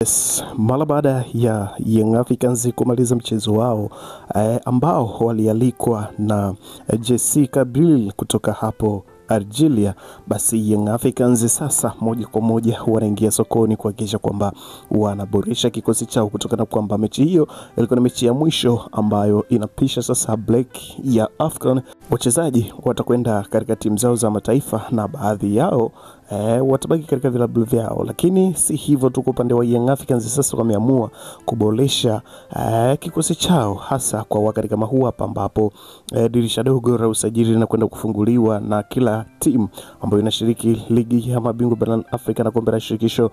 Yes, mara baada ya Young Africans kumaliza mchezo wao ambao walialikwa na JC Kabylie kutoka hapo Algeria, basi Young Africans sasa moja kwa moja wanaingia sokoni kuhakikisha kwamba wanaboresha kikosi chao, kutokana kwamba mechi hiyo ilikuwa ni mechi ya mwisho ambayo inapisha sasa break ya AFCON. Wachezaji watakwenda katika timu zao za mataifa na baadhi yao watabaki katika vilabu vyao, lakini si hivyo tu. Kwa upande wa Young Africans sasa wameamua kuboresha kikosi chao, hasa kwa wakati kama huu hapa ambapo dirisha dogo la usajili linakwenda kufunguliwa na kila timu ambayo inashiriki ligi ya mabingwa barani Afrika na kombe la shirikisho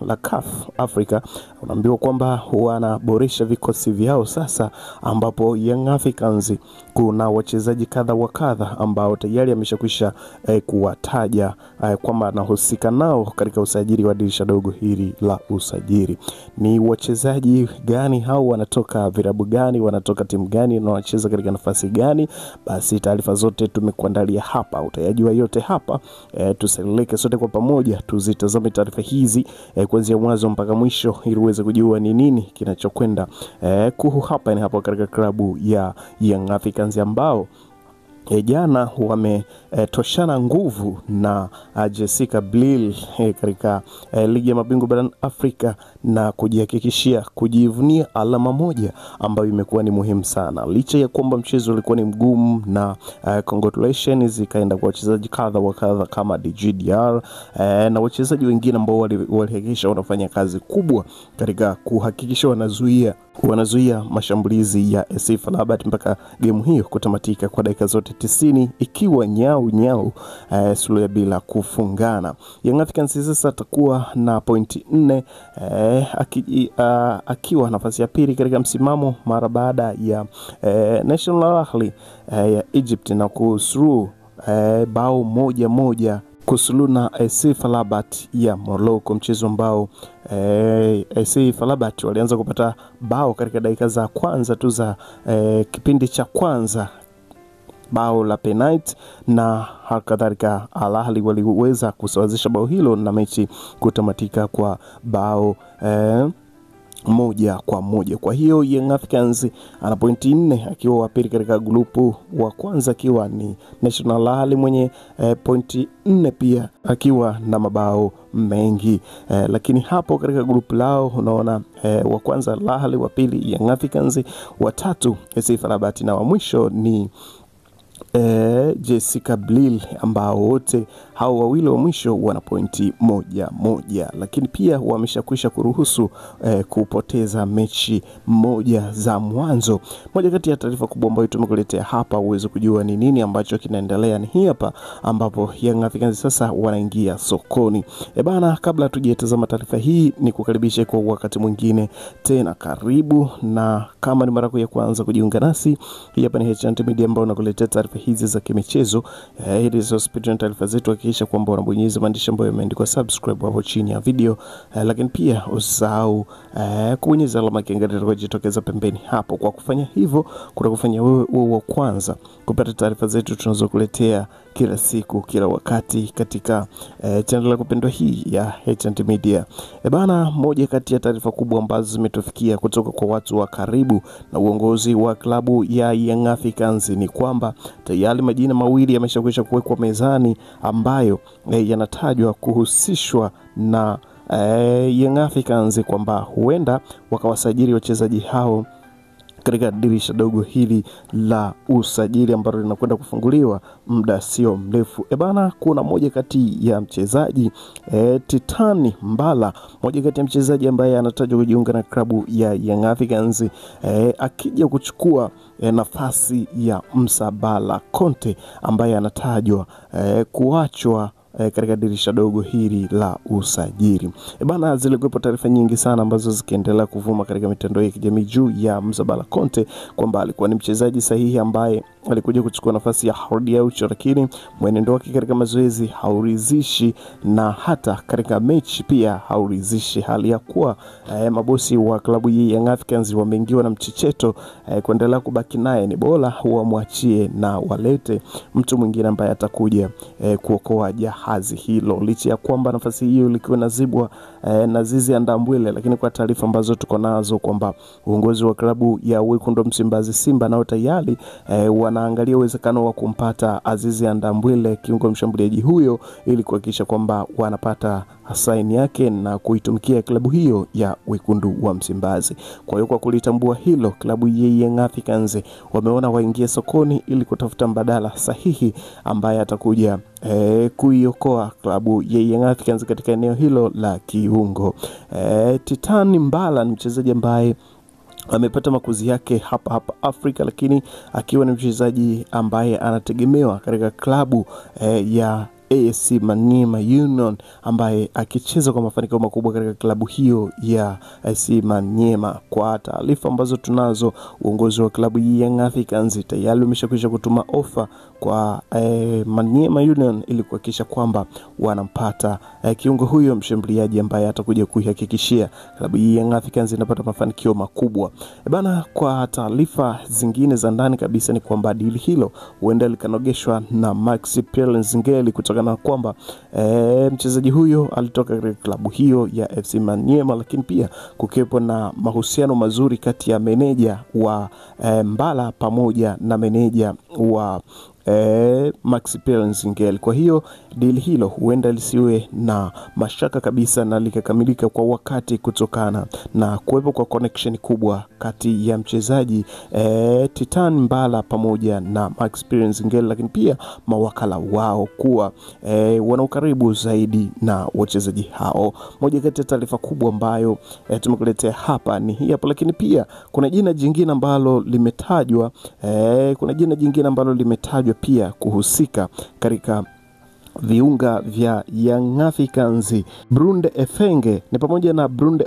la CAF Africa. Unaambiwa kwamba wanaboresha vikosi vyao sasa, ambapo Young Africans kuna wachezaji kadha wa kadha ambao tayari ameshakwisha kuwataja kwamba anahusika nao katika usajili wa dirisha dogo hili la usajili. Ni wachezaji gani hao, wanatoka vilabu gani, wanatoka timu gani na wanacheza katika nafasi gani? Basi taarifa zote tumekuandalia hapa, utayajua yote hapa. Tuseleke sote kwa pamoja tuzitazame taarifa hizi kuanzia mwanzo mpaka mwisho, ili uweze kujua ni nini kinachokwenda hapa ni hapo katika klabu ya Young Africans ambao jana wametoshana nguvu na JC Kabylie katika ligi ya mabingwa barani Afrika na kujihakikishia kujivunia alama moja ambayo imekuwa ni muhimu sana, licha ya kwamba mchezo ulikuwa ni mgumu na congratulations zikaenda kwa wachezaji kadha wa kadha kama DGDR na wachezaji wengine ambao walihakikisha wanafanya kazi kubwa katika kuhakikisha wanazuia mashambulizi ya AS FAR Rabat mpaka game hiyo kutamatika kwa dakika zote 90 ikiwa nyau suluhu bila kufungana. Young Africans sasa atakuwa na pointi 4 akiwa nafasi ya pili katika msimamo mara baada ya National Al Ahly ya Egypt na kusuru bao moja kusulu na AS FAR Rabat ya Morocco, mchezo ambao AS FAR Rabat walianza kupata bao katika dakika za kwanza tu za kipindi cha kwanza, bao la penalty, na hakadhalika Al Ahly waliweza kusawazisha bao hilo na mechi kutamatika kwa bao 1-1. Kwa hiyo Young Africans ana pointi 4 akiwa wa pili katika grupu, wa kwanza akiwa ni National Al Ahly mwenye pointi 4 pia akiwa na mabao mengi. Lakini hapo katika grupu lao unaona wa kwanza Al Ahly, wa pili Young Africans, wa tatu AS FAR Rabat na wa mwisho ni JC Kabylie, ambao wote hao wawili wa mwisho wana pointi 1-1, lakini pia wameshakwisha kuruhusu kupoteza mechi moja za mwanzo. Moja kati ya taarifa kubwa ambayo tumekuletea hapa uweze kujua ni nini ambacho kinaendelea ni hii hapa, ambapo Young Africans sasa wanaingia sokoni. Bana, kabla tujitazama taarifa hii ni kukaribisha kwa wakati mwingine tena, karibu, na kama ni mara yako ya kwanza kujiunga nasi, hii hapa ni H&T Media ambayo nakuletea taarifa hizi za kimichezo. Ili usipitwe na taarifa zetu, hakikisha kwamba unabonyeza maandishi ambayo yameandikwa subscribe hapo chini ya video, lakini pia usahau kubonyeza alama ya kengele itakayojitokeza pembeni hapo. Kwa kufanya hivyo kutakufanya wewe wa kwanza kupata taarifa zetu tunazokuletea kila siku kila wakati katika channel ya kupendwa hii ya H&T Media. Bana, moja kati ya taarifa kubwa ambazo zimetufikia kutoka kwa watu wa karibu na uongozi wa klabu ya Young Africans ni kwamba tayari majina mawili yameshakwisha kuwekwa mezani ambayo yanatajwa kuhusishwa na Young Africans, kwamba huenda wakawasajili wachezaji hao katika dirisha dogo hili la usajili ambalo linakwenda kufunguliwa muda sio mrefu. Bana, kuna moja kati ya mchezaji Titani Mbala, moja kati ya mchezaji ambaye anatajwa kujiunga na klabu ya Young Africans akija kuchukua nafasi ya Msabala Conte ambaye anatajwa kuachwa katika dirisha dogo hili la usajili. Bana, zilikuwepo taarifa nyingi sana ambazo zikiendelea kuvuma katika mitandao ya kijamii juu ya Msabala Conte, kwamba alikuwa ni mchezaji sahihi ambaye alikuja kuchukua nafasi ya Hardy Aucho, lakini mwenendo wake katika mazoezi hauridhishi na hata katika mechi pia hauridhishi, hali ya kuwa mabosi wa klabu hii Young Africans wameingiwa na mchicheto kuendelea kubaki naye, ni bora wamwachie na walete mtu mwingine ambaye atakuja kuokoa jahazi hilo, licha ya kwamba nafasi hiyo ilikuwa nazibwa na Azizi Ndambwile, lakini kwa taarifa ambazo tuko nazo kwamba uongozi wa klabu ya Wekundu Msimbazi Simba nao tayari wanaangalia uwezekano wa kumpata Azizi Ndambwile, kiungo mshambuliaji huyo, ili kuhakikisha kwamba wanapata saini yake na kuitumikia klabu hiyo ya Wekundu wa Msimbazi. Kwa hiyo kwa kulitambua hilo, klabu ya Young Africans wameona waingie sokoni ili kutafuta mbadala sahihi ambaye atakuja kuiokoa klabu ya Young Africans katika eneo hilo la kiungo. Titan Mbala ni mchezaji ambaye amepata makuzi yake hapa Afrika, lakini akiwa ni mchezaji ambaye anategemewa katika klabu ya AS Maniema Union, ambaye akicheza kwa mafanikio makubwa katika klabu hiyo ya AS Maniema. Kwa taarifa ambazo tunazo, uongozi wa klabu ya Young Africans tayari umeshakwisha kutuma ofa kwa Maniema Union ili kuhakikisha kwamba wanampata kiungo huyo mshambuliaji ambaye atakuja kuihakikishia klabu ya Young Africans inapata mafanikio makubwa. Bana, kwa taarifa zingine za ndani kabisa ni kwamba dili hilo huenda likanogeshwa na Maxi Nzengeli kutoka na kwamba mchezaji huyo alitoka katika klabu hiyo ya FC Maniema, lakini pia kukepo na mahusiano mazuri kati ya meneja wa Mbala pamoja na meneja wa Maxi Nzengeli. Kwa hiyo deal hilo huenda lisiwe na mashaka kabisa na likakamilika kwa wakati kutokana na kuwepo kwa connection kubwa kati ya mchezaji Titan Mbala pamoja na Maxi Nzengeli, lakini pia mawakala wao kuwa wana ukaribu zaidi na wachezaji hao. Moja kati ya taarifa kubwa ambayo tumekuletea hapa ni hii hapo, lakini pia kuna jina jingine ambalo limetajwa pia kuhusika katika viunga vya Young Africans. Brunde Efenge ni pamoja na Brunde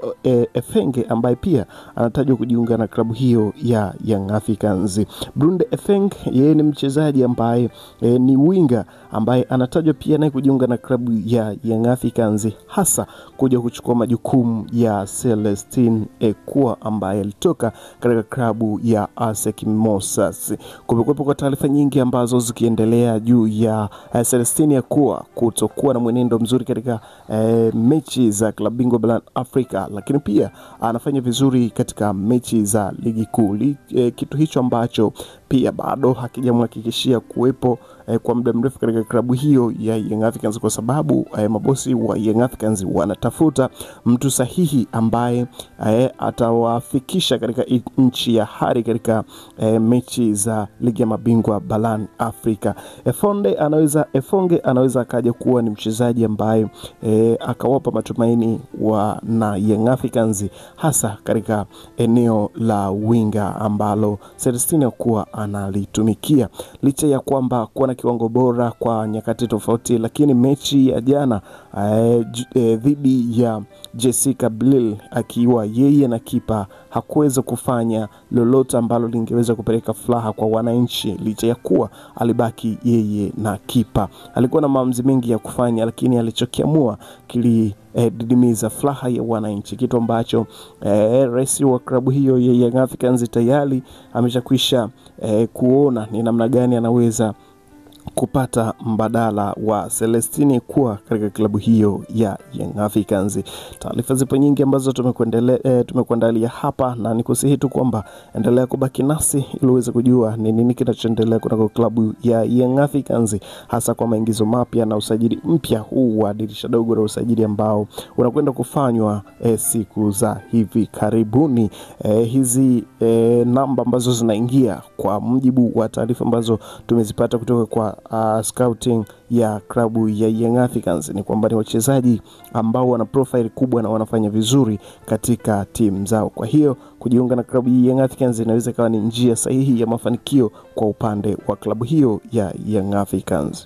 Efenge ambaye pia anatajwa kujiunga na klabu hiyo ya Young Africans. Brunde Efenge yeye ni mchezaji ambaye ni winga ambaye anatajwa pia naye kujiunga na klabu ya Young Africans, hasa kuja kuchukua majukumu ya Celestine Ekua ambaye alitoka katika klabu ya ASEC Mimosas. Kumekuwepo kwa taarifa nyingi ambazo zikiendelea juu ya Celestine kutokuwa na mwenendo mzuri katika mechi za klabu bingwa barani Afrika, lakini pia anafanya vizuri katika mechi za ligi kuu. Kitu hicho ambacho pia bado hakijamhakikishia kuwepo kwa muda mrefu katika klabu hiyo ya Young Africans, kwa sababu mabosi wa Young Africans wanatafuta mtu sahihi ambaye atawafikisha katika nchi ya hari katika mechi za ligi ya mabingwa barani Afrika. Efonge anaweza akaja kuwa ni mchezaji ambaye akawapa matumaini na Young Africans, hasa katika eneo la winga ambalo Celestine kuwa analitumikia. Licha ya kwamba kuwa na kiwango bora kwa nyakati tofauti, lakini mechi ya jana dhidi ya Jessica Blil akiwa yeye na kipa hakuweza kufanya lolote ambalo lingeweza kupeleka furaha kwa wananchi, licha ya kuwa alibaki yeye na kipa. Alikuwa na maamuzi mengi ya kufanya, lakini alichokiamua didimiza furaha ya wananchi, kitu ambacho rais wa klabu hiyo ya Young Africans tayari ameshakwisha kuona ni namna gani anaweza kupata mbadala wa Celestine kuwa katika klabu hiyo ya Young Africans. Taarifa zipo nyingi ambazo tumekuandalia hapa, na nikusihi tu kwamba endelea kubaki nasi ili uweze kujua ni nini kinachoendelea kutoka klabu ya Young Africans, hasa kwa maingizo mapya na usajili mpya huu wa dirisha dogo la usajili ambao unakwenda kufanywa siku za hivi karibuni. Hizi namba ambazo zinaingia kwa mujibu wa taarifa ambazo tumezipata kutoka kwa scouting ya klabu ya Young Africans ni kwamba ni wachezaji ambao wana profile kubwa na wanafanya vizuri katika timu zao. Kwa hiyo kujiunga na klabu ya Young Africans inaweza kuwa ni njia sahihi ya mafanikio kwa upande wa klabu hiyo ya Young Africans.